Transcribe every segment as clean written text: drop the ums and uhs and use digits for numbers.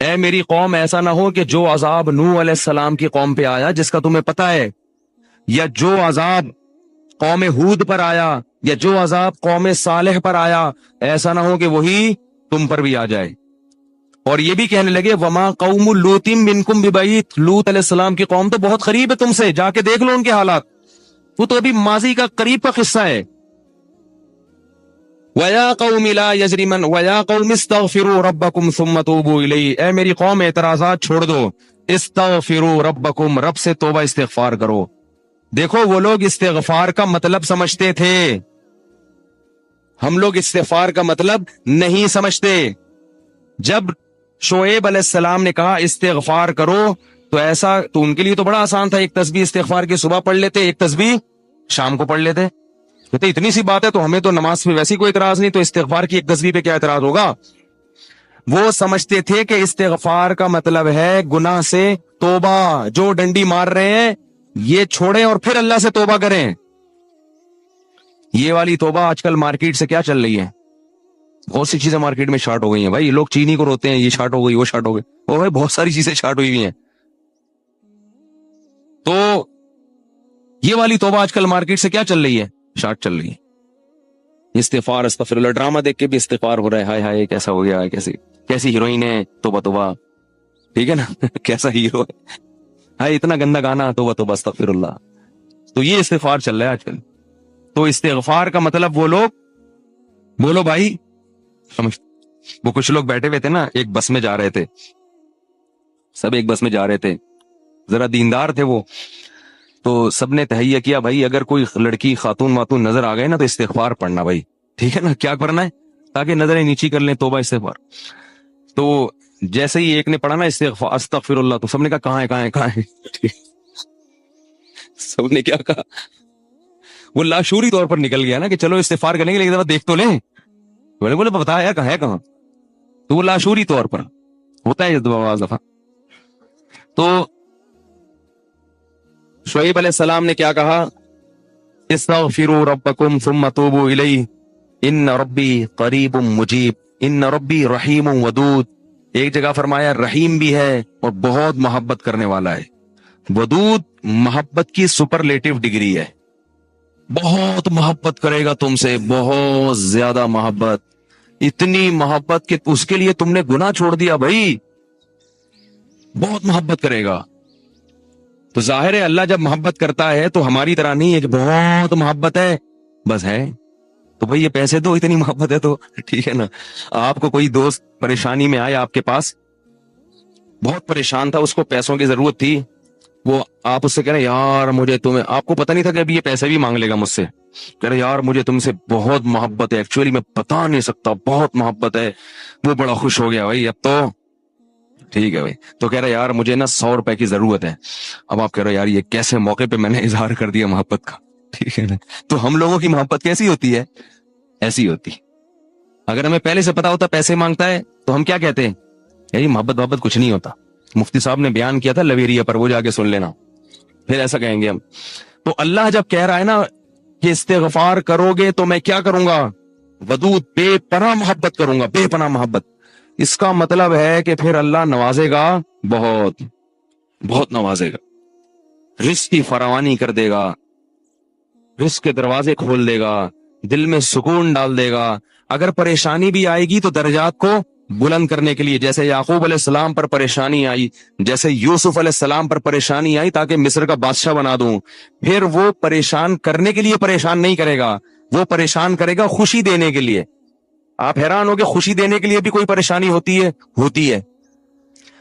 اے میری قوم ایسا نہ ہو کہ جو عذاب نوح علیہ السلام کی قوم پہ آیا جس کا تمہیں پتہ ہے، یا جو عذاب قوم ہود پر آیا، یا جو عذاب قوم صالح پر آیا، ایسا نہ ہو کہ وہی تم پر بھی آ جائے۔ اور یہ بھی کہنے لگے وما قوم لوط منکم ببعید، لوط علیہ السلام کی قوم تو بہت قریب ہے تم سے، جا کے دیکھ لو ان کے حالات، وہ تو ابھی ماضی کا قریب کا قصہ ہے۔ وَيَا قَوْمِ لَا يَجْرِمَنْ وَيَا قَوْمِ اسْتَغْفِرُوا رَبَّكُمْ ثُمَّ تُوبُوا إِلَيْهِ، اے میری قوم اعتراضات چھوڑ دو، استغفروا ربکم، رب سے توبہ استغفار کرو۔ دیکھو وہ لوگ استغفار کا مطلب سمجھتے تھے، ہم لوگ استغفار کا مطلب نہیں سمجھتے۔ جب شعیب علیہ السلام نے کہا استغفار کرو تو ایسا تو ان کے لیے تو بڑا آسان تھا، ایک تسبیح استغفار کی صبح پڑھ لیتے، ایک تسبیح شام کو پڑھ لیتے، کہتے اتنی سی بات ہے تو ہمیں تو نماز پہ ویسی کوئی اعتراض نہیں، تو استغفار کی ایک تسبیح پہ کیا اعتراض ہوگا۔ وہ سمجھتے تھے کہ استغفار کا مطلب ہے گناہ سے توبہ، جو ڈنڈی مار رہے ہیں یہ چھوڑیں اور پھر اللہ سے توبہ کریں۔ یہ والی توبہ آج کل مارکیٹ سے کیا چل رہی ہے، بہت سی چیزیں مارکیٹ میں شارٹ ہو گئی ہیں بھائی، لوگ چینی کو روتے ہیں یہ شارٹ ہو گئی وہ شارٹ ہو گئی، وہ بھائی بہت ساری چیزیں شارٹ ہوئی ہوئی ہیں۔ تو یہ والی توبہ آج کل مارکیٹ سے کیا چل رہی ہے، شارٹ چل رہی ہے۔ استغفار استغفر اللہ، ڈرامہ دیکھ کے بھی استغفار ہو رہا ہے، ہائے ہائے کیسا ہو گیا، کیسی ہیروئن ہے، توبہ توبہ، ٹھیک ہے نا کیسا ہیرو ہے، ہائے اتنا گندا گانا، توبہ توبہ استغفر اللہ۔ تو یہ استغفار چل رہا ہے آج کل۔ تو استغفار کا مطلب وہ لوگ بولو بھائی سمجھ، وہ کچھ لوگ بیٹھے ہوئے تھے نا، ایک بس میں جا رہے تھے، سب ایک بس میں جا رہے تھے، ذرا دیندار تھے وہ، تو سب نے تہیہ کیا بھائی اگر کوئی لڑکی خاتون واتون نظر آ گئے نا تو استغفار پڑھنا بھائی، ٹھیک ہے نا، کیا کرنا ہے تاکہ نظریں نیچی کر لیں، توبہ استغفار۔ تو جیسے ہی ایک نے پڑھا نا استغفار استغفر اللہ، تو سب نے کہا کہاں ہے کہاں ہے کہاں ہے سب نے کیا کہا، وہ لاشعوری طور پر نکل گیا نا کہ چلو استغفار کریں گے لیکن ذرا دیکھ تو لیں، بولے بتا یار کہاں ہے کہاں، تو وہ لاشعوری طور پر ہوتا ہے بعض دفعہ۔ تو شعیب علیہ السلام نے کیا کہا، استغفروا ربکم ثم توبوا الیہ ان ربی قریب مجیب ان ربی رحیم ودود۔ ایک جگہ فرمایا رحیم بھی ہے اور بہت محبت کرنے والا ہے، ودود محبت کی سپرلیٹو ڈگری ہے، بہت محبت کرے گا تم سے، بہت زیادہ محبت، اتنی محبت کہ اس کے لیے تم نے گناہ چھوڑ دیا بھائی، بہت محبت کرے گا۔ تو ظاہر ہے اللہ جب محبت کرتا ہے تو ہماری طرح نہیں ہے کہ بہت محبت ہے بس ہے، تو بھائی یہ پیسے دو اتنی محبت ہے تو ٹھیک ہے نا۔ آپ کو کوئی دوست پریشانی میں آیا، آپ کے پاس بہت پریشان تھا، اس کو پیسوں کی ضرورت تھی، وہ آپ اس سے کہہ رہے یار مجھے تمہیں، آپ کو پتہ نہیں تھا کہ ابھی یہ پیسے بھی مانگ لے گا مجھ سے، کہہ رہے یار مجھے تم سے بہت محبت ہے، ایکچولی میں بتا نہیں سکتا بہت محبت ہے، وہ بڑا خوش ہو گیا بھائی اب تو ٹھیک ہے بھائی، تو کہہ رہا یار مجھے نا 100 روپے کی ضرورت ہے، اب آپ کہہ رہے یار یہ کیسے موقع پہ میں نے اظہار کر دیا محبت کا، ٹھیک ہے نا۔ تو ہم لوگوں کی محبت کیسی ہوتی ہے، ایسی ہوتی، اگر ہمیں پہلے سے پتا ہوتا پیسے مانگتا ہے تو ہم کیا کہتے ہیں، یار محبت کچھ نہیں ہوتا، مفتی صاحب نے بیان کیا تھا لویریا پر، وہ جا کے سن لینا، پھر ایسا کہیں گے ہم۔ تو اللہ جب کہہ رہا ہے نا کہ استغفار کرو گے تو میں کیا کروں گا، ودود بے پناہ محبت کروں گا، بے پناہ محبت، اس کا مطلب ہے کہ پھر اللہ نوازے گا، بہت بہت نوازے گا، رزق کی فراوانی کر دے گا، رزق کے دروازے کھول دے گا، دل میں سکون ڈال دے گا۔ اگر پریشانی بھی آئے گی تو درجات کو بلند کرنے کے لیے، جیسے یعقوب علیہ السلام پر پریشانی آئی، جیسے یوسف علیہ السلام پر پریشانی آئی تاکہ مصر کا بادشاہ بنا دوں، پھر وہ پریشان کرنے کے لیے پریشان نہیں کرے گا، وہ پریشان کرے گا خوشی دینے کے لیے۔ آپ حیران ہو کہ خوشی دینے کے لیے بھی کوئی پریشانی ہوتی ہے۔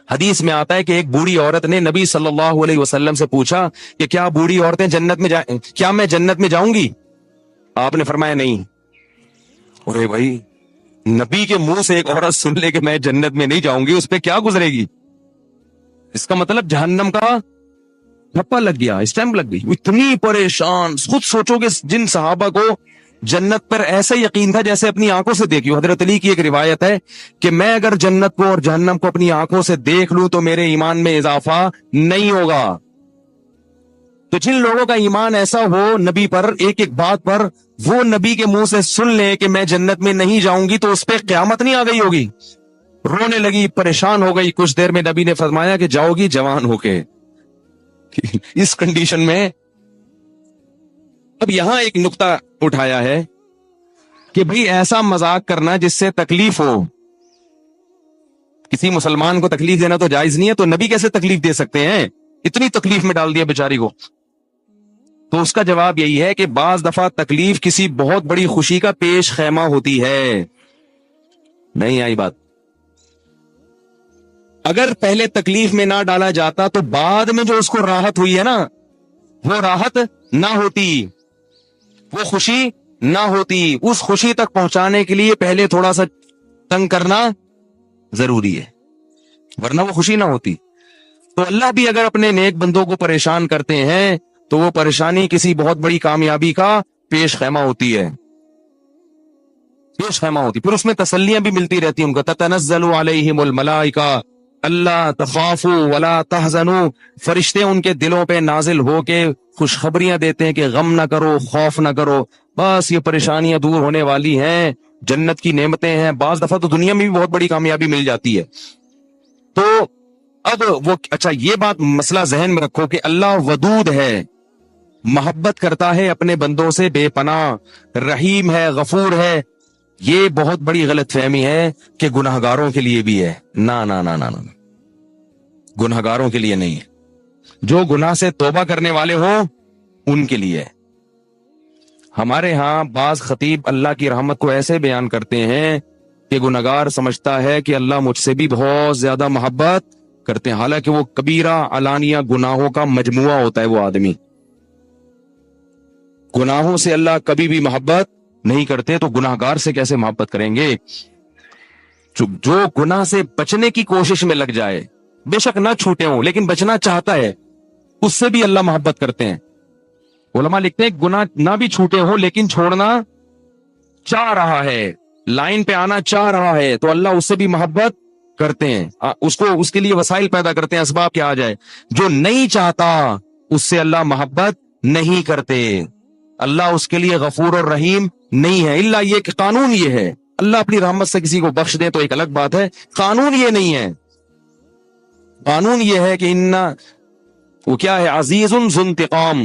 حدیث میں آتا ہے کہ ایک بوڑھی عورت نے نبی صلی اللہ علیہ وسلم سے پوچھا کہ کیا بوڑھی عورتیں جنت میں کیا میں جنت میں جاؤں گی؟ آپ نے فرمایا نہیں۔ ارے بھائی نبی کے منہ سے ایک عورت سن لے کہ میں جنت میں نہیں جاؤں گی، اس پہ کیا گزرے گی؟ اس کا مطلب جہنم کا ٹھپا لگ گیا، اسٹیمپ لگ گئی، اتنی پریشان۔ خود سوچو کہ جن صحابہ کو جنت پر ایسا یقین تھا جیسے اپنی آنکھوں سے دیکھیو، حضرت علی کی ایک روایت ہے کہ میں اگر جنت کو اور جہنم کو اپنی آنکھوں سے دیکھ لوں تو میرے ایمان میں اضافہ نہیں ہوگا۔ تو جن لوگوں کا ایمان ایسا ہو نبی پر، ایک ایک بات پر وہ نبی کے منہ سے سن لیں کہ میں جنت میں نہیں جاؤں گی، تو اس پہ قیامت نہیں آ گئی ہوگی، رونے لگی, پریشان ہو گئی. کچھ دیر میں نبی نے فرمایا کہ جاؤ گی جوان ہو کے. اس کنڈیشن میں اب یہاں ایک نقطہ اٹھایا ہے کہ بھئی ایسا مذاق کرنا جس سے تکلیف ہو. کسی مسلمان کو تکلیف دینا تو جائز نہیں ہے, تو نبی کیسے تکلیف دے سکتے ہیں؟ اتنی تکلیف میں ڈال دیا بیچاری کو. تو اس کا جواب یہی ہے کہ بعض دفعہ تکلیف کسی بہت بڑی خوشی کا پیش خیمہ ہوتی ہے. نہیں آئی بات؟ اگر پہلے تکلیف میں نہ ڈالا جاتا تو بعد میں جو اس کو راحت ہوئی ہے نا, وہ راحت نہ ہوتی, وہ خوشی نہ ہوتی. اس خوشی تک پہنچانے کے لیے پہلے تھوڑا سا تنگ کرنا ضروری ہے, ورنہ وہ خوشی نہ ہوتی. تو اللہ بھی اگر اپنے نیک بندوں کو پریشان کرتے ہیں تو وہ پریشانی کسی بہت بڑی کامیابی کا پیش خیمہ ہوتی ہے, پیش خیمہ ہوتی. پھر اس میں تسلیاں بھی ملتی رہتی ہیں ان کو. تتنزل علیہم الملائکہ اللہ تخافوا ولا تحزنوا, فرشتے ان کے دلوں پہ نازل ہو کے خوشخبریاں دیتے ہیں کہ غم نہ کرو, خوف نہ کرو, بس یہ پریشانیاں دور ہونے والی ہیں, جنت کی نعمتیں ہیں. بعض دفعہ تو دنیا میں بھی بہت بڑی کامیابی مل جاتی ہے. تو اب وہ اچھا یہ بات مسئلہ ذہن میں رکھو کہ اللہ ودود ہے, محبت کرتا ہے اپنے بندوں سے بے پناہ, رحیم ہے, غفور ہے. یہ بہت بڑی غلط فہمی ہے کہ گناہگاروں کے لیے بھی ہے. نا نا نا نا نا, گناہگاروں کے لیے نہیں ہے. جو گناہ سے توبہ کرنے والے ہوں ان کے لیے. ہمارے ہاں بعض خطیب اللہ کی رحمت کو ایسے بیان کرتے ہیں کہ گناہگار سمجھتا ہے کہ اللہ مجھ سے بھی بہت زیادہ محبت کرتے ہیں, حالانکہ وہ کبیرہ علانیہ گناہوں کا مجموعہ ہوتا ہے. وہ آدمی گناہوں سے اللہ کبھی بھی محبت نہیں کرتے, تو گناہگار سے کیسے محبت کریں گے؟ جو گناہ سے بچنے کی کوشش میں لگ جائے, بے شک نہ چھوٹے ہوں لیکن بچنا چاہتا ہے, اس سے بھی اللہ محبت کرتے ہیں. علماء لکھتے ہیں گناہ نہ بھی چھوٹے ہوں لیکن چھوڑنا چاہ رہا ہے, لائن پہ آنا چاہ رہا ہے, تو اللہ اس سے بھی محبت کرتے ہیں. اس کے لیے وسائل پیدا کرتے ہیں, اسباب کیا آ جائے. جو نہیں چاہتا اس سے اللہ محبت نہیں کرتے. اللہ اس کے لیے غفور اور رحیم نہیں ہے. الا یہ کہ قانون یہ ہے, اللہ اپنی رحمت سے کسی کو بخش دے تو ایک الگ بات ہے, قانون یہ نہیں ہے. قانون یہ ہے کہ وہ کیا ہے, عزیز ذو انتقام,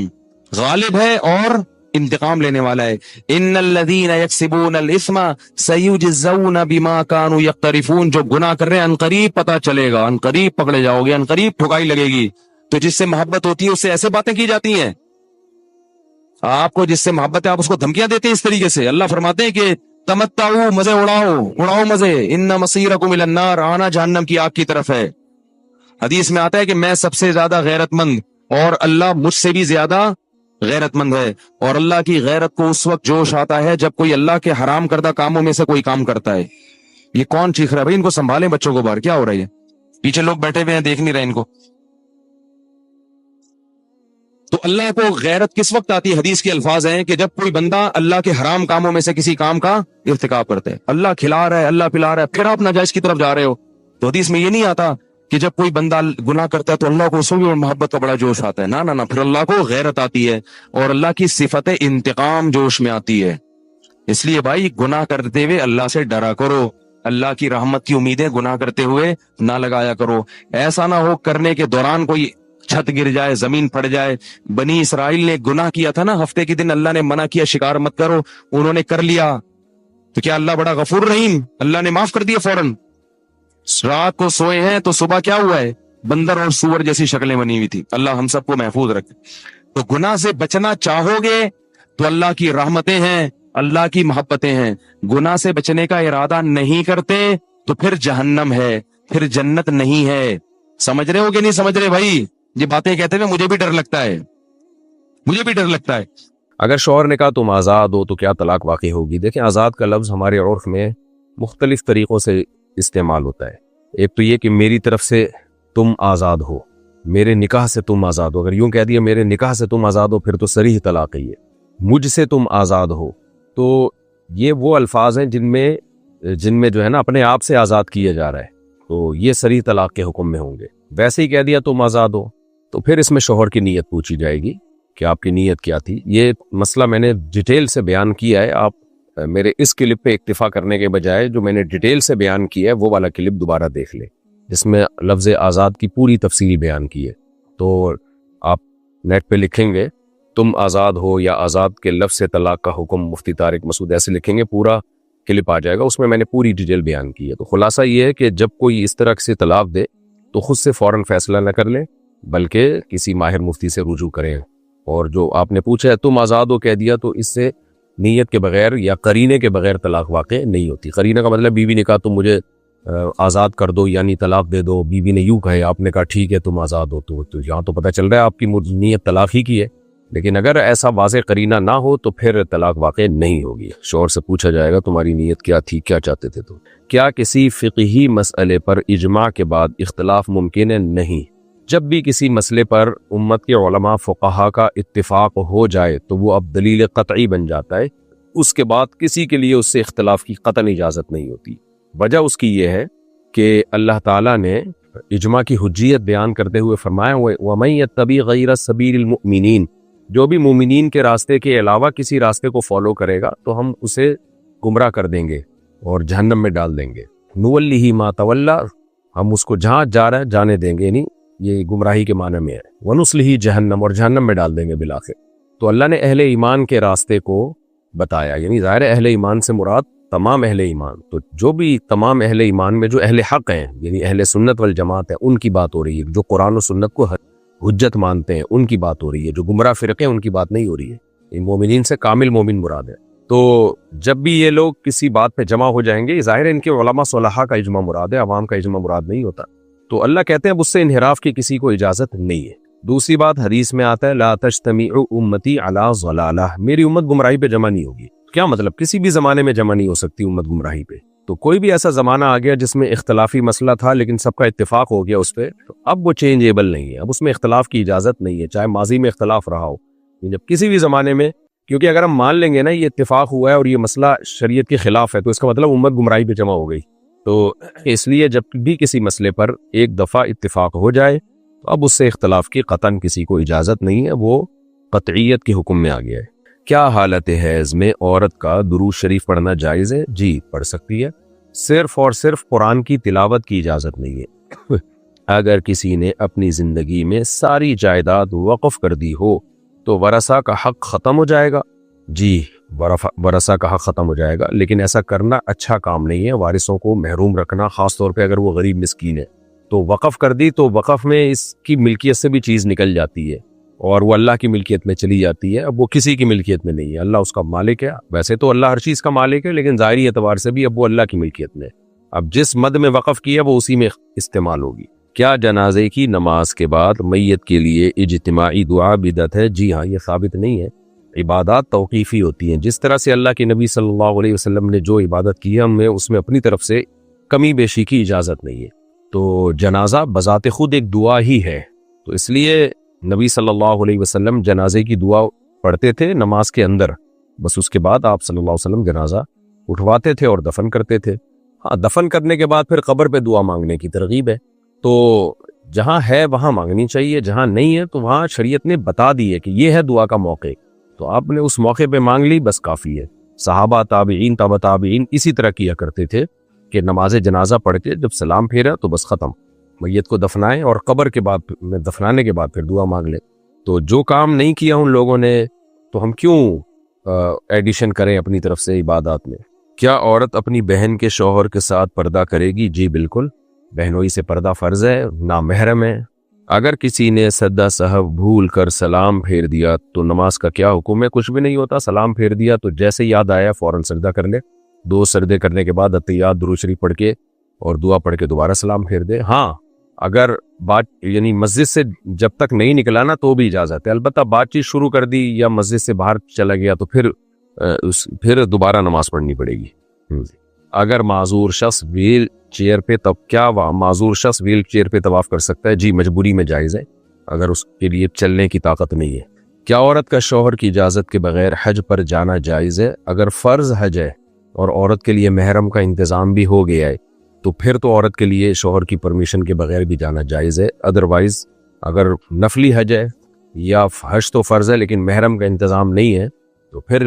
غالب ہے اور انتقام لینے والا ہے. ان الذین یکسبون الاثم سیجزون بما كانوا یقترفون, جو گناہ کر رہے ہیں عنقریب پتہ چلے گا, عنقریب پکڑے جاؤ گے, عنقریب ٹھکائی لگے گی. تو جس سے محبت ہوتی ہے اس سے ایسے باتیں کی جاتی ہیں. آپ کو جس سے محبت ہے آپ اس کو دھمکیاں دیتے ہیں اس طریقے سے. اللہ فرماتے ہیں کہ تمتعوا, مزے اڑاؤ مزے, ان مصیرکم الی النار, آنا جہنم کی آگ کی طرف ہے. حدیث میں آتا ہے کہ میں سب سے زیادہ غیرت مند اور اللہ مجھ سے بھی زیادہ غیرت مند ہے. اور اللہ کی غیرت کو اس وقت جوش آتا ہے جب کوئی اللہ کے حرام کردہ کاموں میں سے کوئی کام کرتا ہے. یہ کون چیخ رہا ہے بھائی؟ ان کو سنبھالیں بچوں کو باہر, کیا ہو رہا ہے؟ پیچھے لوگ بیٹھے ہوئے ہیں دیکھ نہیں رہے ان کو. تو اللہ کو غیرت کس وقت آتی ہے؟ حدیث کے الفاظ ہیں کہ جب کوئی بندہ اللہ کے حرام کاموں میں سے کسی کام کا ارتکاب کرتے ہے. اللہ کھلا رہا ہے, اللہ پلا رہا ہے, پھر آپ ناجائز کی طرف جا رہے ہو. تو حدیث میں یہ نہیں آتا کہ جب کوئی بندہ گناہ کرتا ہے تو اللہ کو اس میں محبت کا بڑا جوش آتا ہے. نہ, پھر اللہ کو غیرت آتی ہے اور اللہ کی صفت انتقام جوش میں آتی ہے. اس لیے بھائی گناہ کرتے ہوئے اللہ سے ڈرا کرو, اللہ کی رحمت کی امیدیں گناہ کرتے ہوئے نہ لگایا کرو. ایسا نہ ہو کرنے کے دوران کوئی چھت گر جائے, زمین پھٹ جائے. بنی اسرائیل نے گناہ کیا تھا نا, ہفتے کے دن اللہ نے منع کیا شکار مت کرو, انہوں نے کر لیا, تو کیا اللہ بڑا غفور رحیم, اللہ نے معاف کر دیا فوراً. رات کو سوئے ہیں تو صبح کیا ہوا ہے, بندر اور سور جیسی شکلیں بنی ہوئی تھی. اللہ ہم سب کو محفوظ رکھے. تو گناہ سے بچنا چاہو گے تو اللہ کی رحمتیں ہیں, اللہ کی محبتیں ہیں. گناہ سے بچنے کا ارادہ نہیں کرتے تو پھر جہنم ہے, پھر جنت نہیں ہے. سمجھ رہے ہو کہ نہیں سمجھ رہے بھائی؟ یہ باتیں کہتے ہوئے مجھے بھی ڈر لگتا ہے, مجھے بھی ڈر لگتا ہے. اگر شوہر نے کہا تم آزاد ہو تو کیا طلاق واقع ہوگی؟ دیکھیں, آزاد کا لفظ ہمارے عرف میں مختلف طریقوں سے استعمال ہوتا ہے. ایک تو یہ کہ میری طرف سے تم آزاد ہو, میرے نکاح سے تم آزاد ہو. اگر یوں کہہ دیا میرے نکاح سے تم آزاد ہو پھر تو صریح طلاق ہے. یہ مجھ سے تم آزاد ہو, تو یہ وہ الفاظ ہیں جن میں جو ہے نا اپنے آپ سے آزاد کیا جا رہا ہے, تو یہ صریح طلاق کے حکم میں ہوں گے. ویسے ہی کہہ دیا تم آزاد ہو تو پھر اس میں شوہر کی نیت پوچھی جائے گی کہ آپ کی نیت کیا تھی. یہ مسئلہ میں نے ڈیٹیل سے بیان کیا ہے, آپ میرے اس کلپ پہ اکتفا کرنے کے بجائے جو میں نے ڈیٹیل سے بیان کیا ہے وہ والا کلپ دوبارہ دیکھ لیں، جس میں لفظ آزاد کی پوری تفصیل بیان کی ہے۔ تو آپ نیٹ پہ لکھیں گے تم آزاد ہو یا آزاد کے لفظ سے طلاق کا حکم مفتی طارق مسعود، ایسے لکھیں گے پورا کلپ آ جائے گا، اس میں نے پوری ڈیٹیل بیان کی ہے۔ تو خلاصہ یہ ہے کہ جب کوئی اس طرح سے طلاق دے تو خود سے فوراً فیصلہ نہ کر لیں، بلکہ کسی ماہر مفتی سے رجوع کریں۔ اور جو آپ نے پوچھا ہے تم آزاد ہو کہہ دیا، تو اس سے نیت کے بغیر یا قرینے کے بغیر طلاق واقع نہیں ہوتی۔ قرینہ کا مطلب بیوی نے کہا تم مجھے آزاد کر دو یعنی طلاق دے دو، بیوی نے یوں کہے آپ نے کہا ٹھیک ہے تم آزاد ہو، تو یہاں تو پتہ چل رہا ہے آپ کی نیت طلاق ہی کی ہے۔ لیکن اگر ایسا واضح قرینہ نہ ہو تو پھر طلاق واقع نہیں ہوگی۔ شوہر سے پوچھا جائے گا تمہاری نیت کیا تھی، کیا چاہتے تھے تم؟ کیا کسی فقہی مسئلے پر اجماع کے بعد اختلاف ممکن ہے؟ نہیں۔ جب بھی کسی مسئلے پر امت کے علماء فقہا کا اتفاق ہو جائے تو وہ اب دلیل قطعی بن جاتا ہے، اس کے بعد کسی کے لیے اس سے اختلاف کی قطعاً اجازت نہیں ہوتی۔ وجہ اس کی یہ ہے کہ اللہ تعالیٰ نے اجماع کی حجیت بیان کرتے ہوئے فرمایا وَمَن يَتَّبِعْ غَيْرَ سَبِيلِ الْمُؤْمِنِينَ، جو بھی مومنین کے راستے کے علاوہ کسی راستے کو فالو کرے گا تو ہم اسے گمراہ کر دیں گے اور جہنم میں ڈال دیں گے۔ نُوَلِّهِ مَا تَوَلَّى، ہم اس کو جہاں جا رہا ہے جانے دیں گے، یعنی یہ گمراہی کے معنی میں ہے۔ وَنُصْلِهِ جہنم، اور جہنم میں ڈال دیں گے بالآخر۔ تو اللہ نے اہل ایمان کے راستے کو بتایا، یعنی ظاہر اہل ایمان سے مراد تمام اہل ایمان۔ تو جو بھی تمام اہل ایمان میں جو اہل حق ہیں، یعنی اہل سنت والجماعت ہے، ان کی بات ہو رہی ہے۔ جو قرآن و سنت کو حجت مانتے ہیں ان کی بات ہو رہی ہے۔ جو گمراہ فرقے ہیں ان کی بات نہیں ہو رہی ہے۔ ان مومنین سے کامل مومن مراد ہے۔ تو جب بھی یہ لوگ کسی بات پہ جمع ہو جائیں گے، ظاہر ہے ان کے علماء صلحاء کا اجماع مراد ہے، عوام کا اجماع مراد نہیں ہوتا۔ تو اللہ کہتے ہیں اب اس سے انحراف کی کسی کو اجازت نہیں ہے۔ دوسری بات حدیث میں آتا ہے لا تجتمع امتی علی ضلالہ، میری امت گمراہی پہ جمع نہیں ہوگی۔ کیا مطلب؟ کسی بھی زمانے میں جمع نہیں ہو سکتی امت گمراہی پہ۔ تو کوئی بھی ایسا زمانہ آ گیا جس میں اختلافی مسئلہ تھا لیکن سب کا اتفاق ہو گیا اس پہ، تو اب وہ چینجیبل نہیں ہے، اب اس میں اختلاف کی اجازت نہیں ہے، چاہے ماضی میں اختلاف رہا ہو۔ جب کسی بھی زمانے میں، کیونکہ اگر ہم مان لیں گے نا یہ اتفاق ہوا ہے اور یہ مسئلہ شریعت کے خلاف ہے تو اس کا مطلب امت گمراہی پہ جمع ہو گئی۔ تو اس لیے جب بھی کسی مسئلے پر ایک دفعہ اتفاق ہو جائے تو اب اس سے اختلاف کی قطعاً کسی کو اجازت نہیں ہے، وہ قطعیت کے حکم میں آ گیا ہے۔ کیا حالت حیض میں عورت کا درود شریف پڑھنا جائز ہے؟ جی پڑھ سکتی ہے، صرف اور صرف قرآن کی تلاوت کی اجازت نہیں ہے۔ اگر کسی نے اپنی زندگی میں ساری جائیداد وقف کر دی ہو تو ورثہ کا حق ختم ہو جائے گا؟ جی ورثہ کا حق ختم ہو جائے گا، لیکن ایسا کرنا اچھا کام نہیں ہے۔ وارثوں کو محروم رکھنا، خاص طور پہ اگر وہ غریب مسکین ہے، تو وقف کر دی تو وقف میں اس کی ملکیت سے بھی چیز نکل جاتی ہے اور وہ اللہ کی ملکیت میں چلی جاتی ہے۔ اب وہ کسی کی ملکیت میں نہیں ہے، اللہ اس کا مالک ہے۔ ویسے تو اللہ ہر چیز کا مالک ہے، لیکن ظاہری اعتبار سے بھی اب وہ اللہ کی ملکیت میں ہے۔ اب جس مد میں وقف کیا وہ اسی میں استعمال ہوگی۔ کیا جنازے کی نماز کے بعد میت کے لیے اجتماعی دعا بدعت ہے؟ جی ہاں، یہ ثابت نہیں ہے۔ عبادات توقیفی ہوتی ہیں، جس طرح سے اللہ کے نبی صلی اللہ علیہ وسلم نے جو عبادت کی ہے ہمیں اس میں اپنی طرف سے کمی بیشی کی اجازت نہیں ہے۔ تو جنازہ بذات خود ایک دعا ہی ہے، تو اس لیے نبی صلی اللہ علیہ وسلم جنازے کی دعا پڑھتے تھے نماز کے اندر، بس اس کے بعد آپ صلی اللہ علیہ وسلم جنازہ اٹھواتے تھے اور دفن کرتے تھے۔ ہاں، دفن کرنے کے بعد پھر قبر پہ دعا مانگنے کی ترغیب ہے، تو جہاں ہے وہاں مانگنی چاہیے، جہاں نہیں ہے تو وہاں شریعت نے بتا دی ہے کہ یہ ہے دعا کا موقع، تو آپ نے اس موقع پہ مانگ لی، بس کافی ہے۔ صحابہ، تابعین، تابع تابعین اسی طرح کیا کرتے تھے کہ نماز جنازہ پڑھ کے جب سلام پھیرا تو بس ختم، میت کو دفنائیں اور قبر کے بعد میں دفنانے کے بعد پھر دعا مانگ لیں۔ تو جو کام نہیں کیا ان لوگوں نے تو ہم کیوں ایڈیشن کریں اپنی طرف سے عبادات میں۔ کیا عورت اپنی بہن کے شوہر کے ساتھ پردہ کرے گی؟ جی بالکل، بہنوئی سے پردہ فرض ہے، نامحرم ہے۔ اگر کسی نے سجدہ سہو بھول کر سلام پھیر دیا تو نماز کا کیا حکم ہے؟ کچھ بھی نہیں ہوتا، سلام پھیر دیا تو جیسے یاد آیا فوراً سجدہ کر لے، 2 سجدے کرنے کے بعد اتحیات درود شریف پڑھ کے اور دعا پڑھ کے دوبارہ سلام پھیر دے۔ ہاں، اگر بات یعنی مسجد سے جب تک نہیں نکلا نا تو بھی اجازت ہے، البتہ بات چیت شروع کر دی یا مسجد سے باہر چلا گیا تو پھر دوبارہ نماز پڑھنی پڑے گی۔ اگر معذور شخص ویل چیئر پہ تب کیا معذور شخص ویل چیئر پہ طواف کر سکتا ہے؟ جی مجبوری میں جائز ہے، اگر اس کے لیے چلنے کی طاقت نہیں ہے۔ کیا عورت کا شوہر کی اجازت کے بغیر حج پر جانا جائز ہے؟ اگر فرض حج ہے اور عورت کے لیے محرم کا انتظام بھی ہو گیا ہے تو پھر تو عورت کے لیے شوہر کی پرمیشن کے بغیر بھی جانا جائز ہے۔ ادروائز اگر نفلی حج ہے یا حج تو فرض ہے لیکن محرم کا انتظام نہیں ہے تو پھر